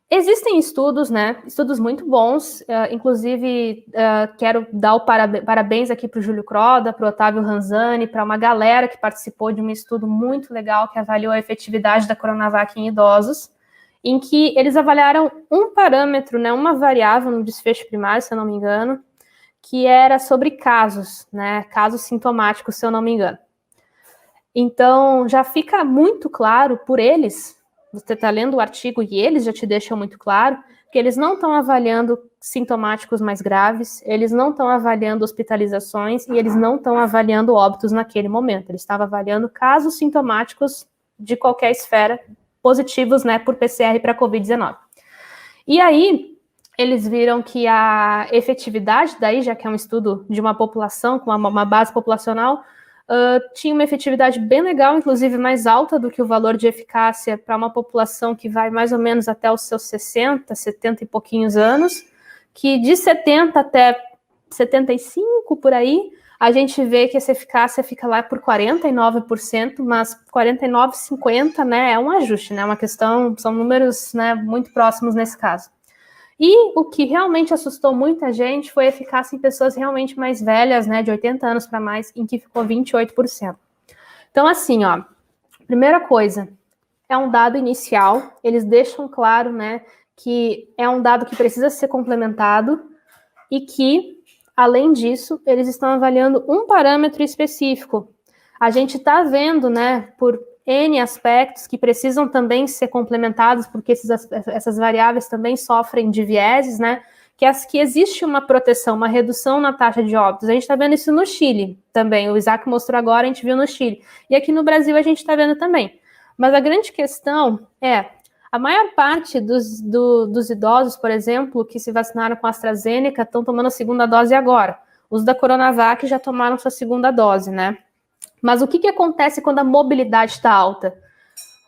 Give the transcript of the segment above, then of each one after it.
Existem estudos, né? Estudos muito bons. Inclusive, quero dar o parabéns aqui para o Júlio Croda, para o Otávio Ranzani, para uma galera que participou de um estudo muito legal que avaliou a efetividade da Coronavac em idosos, em que eles avaliaram um parâmetro, né, uma variável no desfecho primário, se eu não me engano, que era sobre casos, né? Casos sintomáticos, se eu não me engano. Então, já fica muito claro por eles, você está lendo o artigo e eles já te deixam muito claro, que eles não estão avaliando sintomáticos mais graves, eles não estão avaliando hospitalizações e eles não estão avaliando óbitos naquele momento. Eles estavam avaliando casos sintomáticos de qualquer esfera positivos, né, por PCR para COVID-19. E aí, eles viram que a efetividade, daí, já que é um estudo de uma população, com uma base populacional, tinha uma efetividade bem legal, inclusive mais alta do que o valor de eficácia para uma população que vai mais ou menos até os seus 60, 70 e pouquinhos anos, que de 70 até 75 por aí, a gente vê que essa eficácia fica lá por 49%, mas 49, 50, né, é um ajuste, né, uma questão, são números, né, muito próximos nesse caso. E o que realmente assustou muita gente foi a eficácia em pessoas realmente mais velhas, né, de 80 anos para mais, em que ficou 28%. Então, assim, ó, primeira coisa, é um dado inicial, eles deixam claro, né, que é um dado que precisa ser complementado e que, além disso, eles estão avaliando um parâmetro específico. A gente está vendo, né, por N aspectos que precisam também ser complementados, porque essas variáveis também sofrem de vieses, né? Que existe uma proteção, uma redução na taxa de óbitos. A gente está vendo isso no Chile também. O Isaac mostrou agora, a gente viu no Chile. E aqui no Brasil a gente está vendo também. Mas a grande questão é, a maior parte dos idosos, por exemplo, que se vacinaram com a AstraZeneca, estão tomando a segunda dose agora. Os da Coronavac já tomaram sua segunda dose, né? Mas o que acontece quando a mobilidade está alta?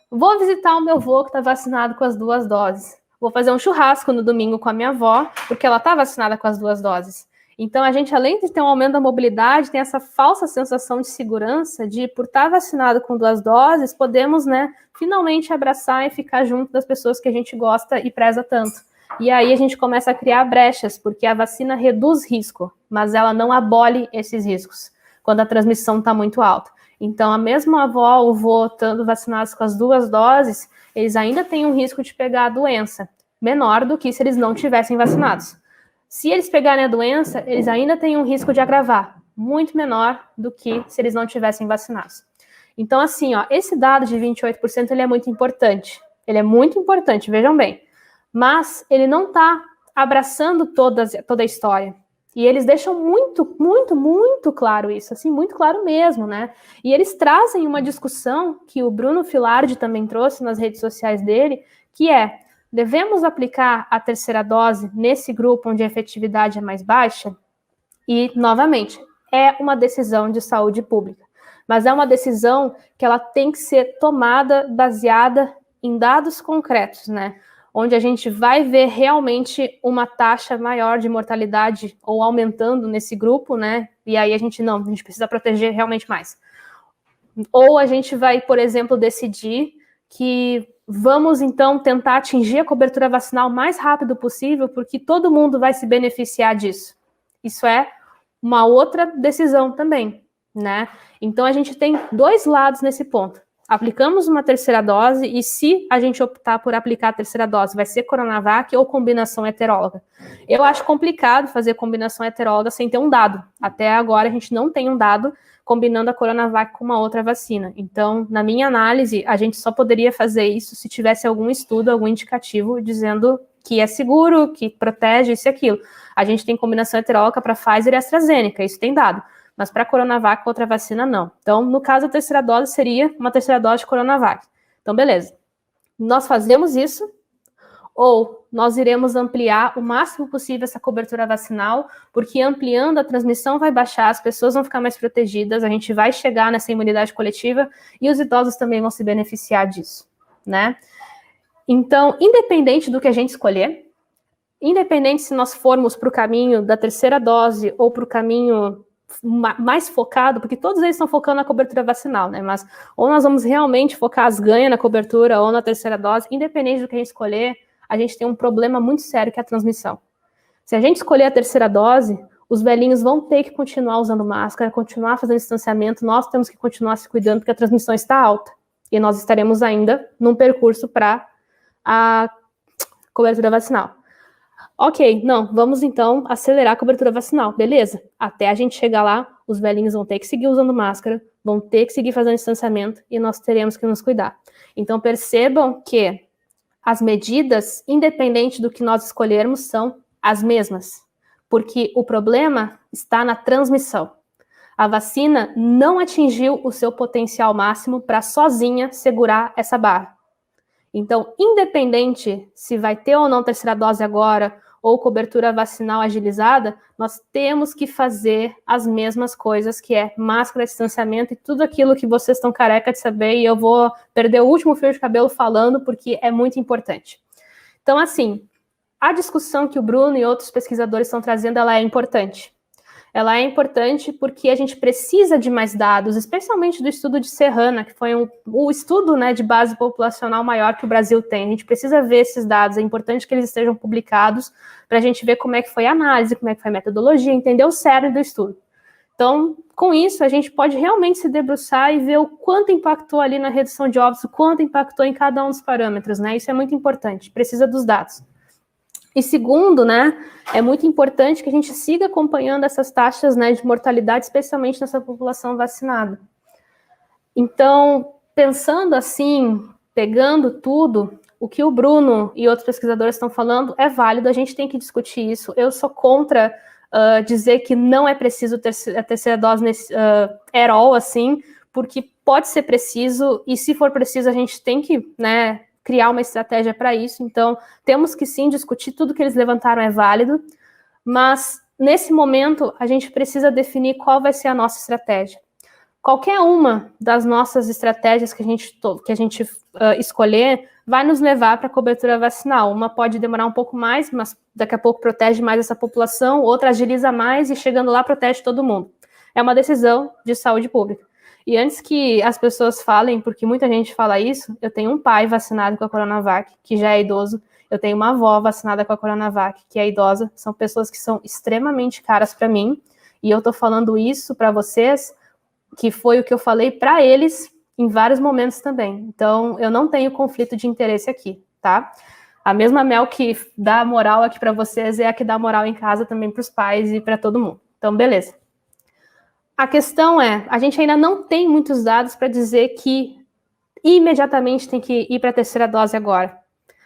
Vou visitar o meu avô que está vacinado com as 2 doses. Vou fazer um churrasco no domingo com a minha avó, porque ela está vacinada com as 2 doses. Então, a gente, além de ter um aumento da mobilidade, tem essa falsa sensação de segurança de, por estar vacinado com 2 doses, podemos, né, finalmente abraçar e ficar junto das pessoas que a gente gosta e preza tanto. E aí a gente começa a criar brechas, porque a vacina reduz risco, mas ela não abole esses riscos quando a transmissão está muito alta. Então, a mesma avó ou avô estando vacinados com as 2 doses, eles ainda têm um risco de pegar a doença, menor do que se eles não tivessem vacinados. Se eles pegarem a doença, eles ainda têm um risco de agravar, muito menor do que se eles não tivessem vacinados. Então, assim, ó, esse dado de 28%, ele é muito importante. Ele é muito importante, vejam bem. Mas ele não está abraçando toda a história. E eles deixam muito, muito, muito claro isso, assim, muito claro mesmo, né? E eles trazem uma discussão que o Bruno Filardi também trouxe nas redes sociais dele, que é, devemos aplicar a terceira dose nesse grupo onde a efetividade é mais baixa? E, novamente, é uma decisão de saúde pública, mas é uma decisão que ela tem que ser tomada baseada em dados concretos, né? Onde a gente vai ver realmente uma taxa maior de mortalidade ou aumentando nesse grupo, né? E aí a gente precisa proteger realmente mais. Ou a gente vai, por exemplo, decidir que vamos então tentar atingir a cobertura vacinal o mais rápido possível, porque todo mundo vai se beneficiar disso. Isso é uma outra decisão também, né? Então a gente tem 2 lados nesse ponto. Aplicamos uma terceira dose e se a gente optar por aplicar a terceira dose, vai ser Coronavac ou combinação heteróloga. Eu acho complicado fazer combinação heteróloga sem ter um dado. Até agora a gente não tem um dado combinando a Coronavac com uma outra vacina. Então, na minha análise, a gente só poderia fazer isso se tivesse algum estudo, algum indicativo dizendo que é seguro, que protege isso e aquilo. A gente tem combinação heteróloga para Pfizer e AstraZeneca, isso tem dado. Mas para Coronavac, outra vacina, não. Então, no caso, a terceira dose seria uma terceira dose de Coronavac. Então, beleza. Nós fazemos isso, ou nós iremos ampliar o máximo possível essa cobertura vacinal, porque ampliando a transmissão vai baixar, as pessoas vão ficar mais protegidas, a gente vai chegar nessa imunidade coletiva e os idosos também vão se beneficiar disso, né? Então, independente do que a gente escolher, independente se nós formos para o caminho da terceira dose ou para o caminho mais focado, porque todos eles estão focando na cobertura vacinal, né? Mas ou nós vamos realmente focar as ganhas na cobertura ou na terceira dose, independente do que a gente escolher, a gente tem um problema muito sério que é a transmissão. Se a gente escolher a terceira dose, os velhinhos vão ter que continuar usando máscara, continuar fazendo distanciamento, nós temos que continuar se cuidando porque a transmissão está alta. E nós estaremos ainda num percurso para a cobertura vacinal. Ok, não, vamos então acelerar a cobertura vacinal, beleza. Até a gente chegar lá, os velhinhos vão ter que seguir usando máscara, vão ter que seguir fazendo distanciamento e nós teremos que nos cuidar. Então percebam que as medidas, independente do que nós escolhermos, são as mesmas, porque o problema está na transmissão. A vacina não atingiu o seu potencial máximo para sozinha segurar essa barra. Então, independente se vai ter ou não terceira dose agora, ou cobertura vacinal agilizada, nós temos que fazer as mesmas coisas, que é máscara, distanciamento e tudo aquilo que vocês estão careca de saber, e eu vou perder o último fio de cabelo falando, porque é muito importante. Então, assim, a discussão que o Bruno e outros pesquisadores estão trazendo, ela é importante. Ela é importante porque a gente precisa de mais dados, especialmente do estudo de Serrana, que foi o estudo, né, de base populacional maior que o Brasil tem. A gente precisa ver esses dados, é importante que eles estejam publicados para a gente ver como é que foi a análise, como é que foi a metodologia, entender o cerne do estudo. Então, com isso, a gente pode realmente se debruçar e ver o quanto impactou ali na redução de óbitos, o quanto impactou em cada um dos parâmetros, né? Isso é muito importante, precisa dos dados. E segundo, né, é muito importante que a gente siga acompanhando essas taxas, né, de mortalidade, especialmente nessa população vacinada. Então, pensando assim, pegando tudo, o que o Bruno e outros pesquisadores estão falando é válido, a gente tem que discutir isso. Eu sou contra dizer que não é preciso a terceira dose at all, assim, porque pode ser preciso, e se for preciso, a gente tem que, né, criar uma estratégia para isso. Então, temos que sim discutir, tudo que eles levantaram é válido, mas nesse momento a gente precisa definir qual vai ser a nossa estratégia. Qualquer uma das nossas estratégias que a gente escolher vai nos levar para a cobertura vacinal. Uma pode demorar um pouco mais, mas daqui a pouco protege mais essa população, outra agiliza mais e chegando lá protege todo mundo. É uma decisão de saúde pública. E antes que as pessoas falem, porque muita gente fala isso, eu tenho um pai vacinado com a Coronavac, que já é idoso, eu tenho uma avó vacinada com a Coronavac, que é idosa, são pessoas que são extremamente caras para mim, e eu tô falando isso para vocês, que foi o que eu falei para eles em vários momentos também. Então, eu não tenho conflito de interesse aqui, tá? A mesma Mel que dá moral aqui para vocês é a que dá moral em casa também para os pais e para todo mundo. Então, beleza. A questão é, a gente ainda não tem muitos dados para dizer que imediatamente tem que ir para a terceira dose agora.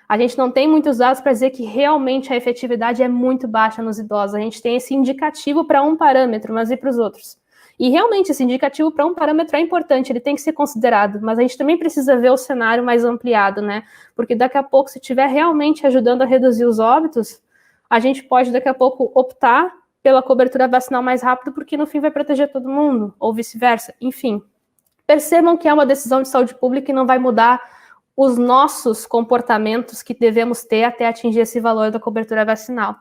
A gente não tem muitos dados para dizer que realmente a efetividade é muito baixa nos idosos. A gente tem esse indicativo para um parâmetro, mas e para os outros? E realmente esse indicativo para um parâmetro é importante, ele tem que ser considerado, mas a gente também precisa ver o cenário mais ampliado, né? Porque daqui a pouco, se estiver realmente ajudando a reduzir os óbitos, a gente pode daqui a pouco optar pela cobertura vacinal mais rápido, porque no fim vai proteger todo mundo, ou vice-versa. Enfim, percebam que é uma decisão de saúde pública e não vai mudar os nossos comportamentos que devemos ter até atingir esse valor da cobertura vacinal.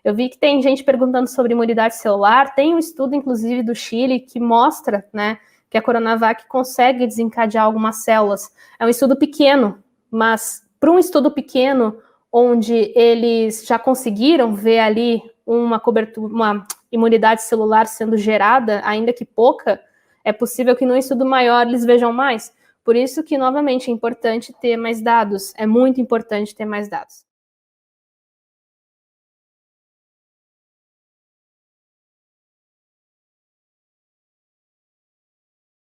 Eu vi que tem gente perguntando sobre imunidade celular, tem um estudo, inclusive, do Chile, que mostra, né, que a Coronavac consegue desencadear algumas células. É um estudo pequeno, mas para um estudo pequeno, onde eles já conseguiram ver ali uma cobertura, uma imunidade celular sendo gerada, ainda que pouca, é possível que num estudo maior eles vejam mais. Por isso que, novamente, é importante ter mais dados. É muito importante ter mais dados.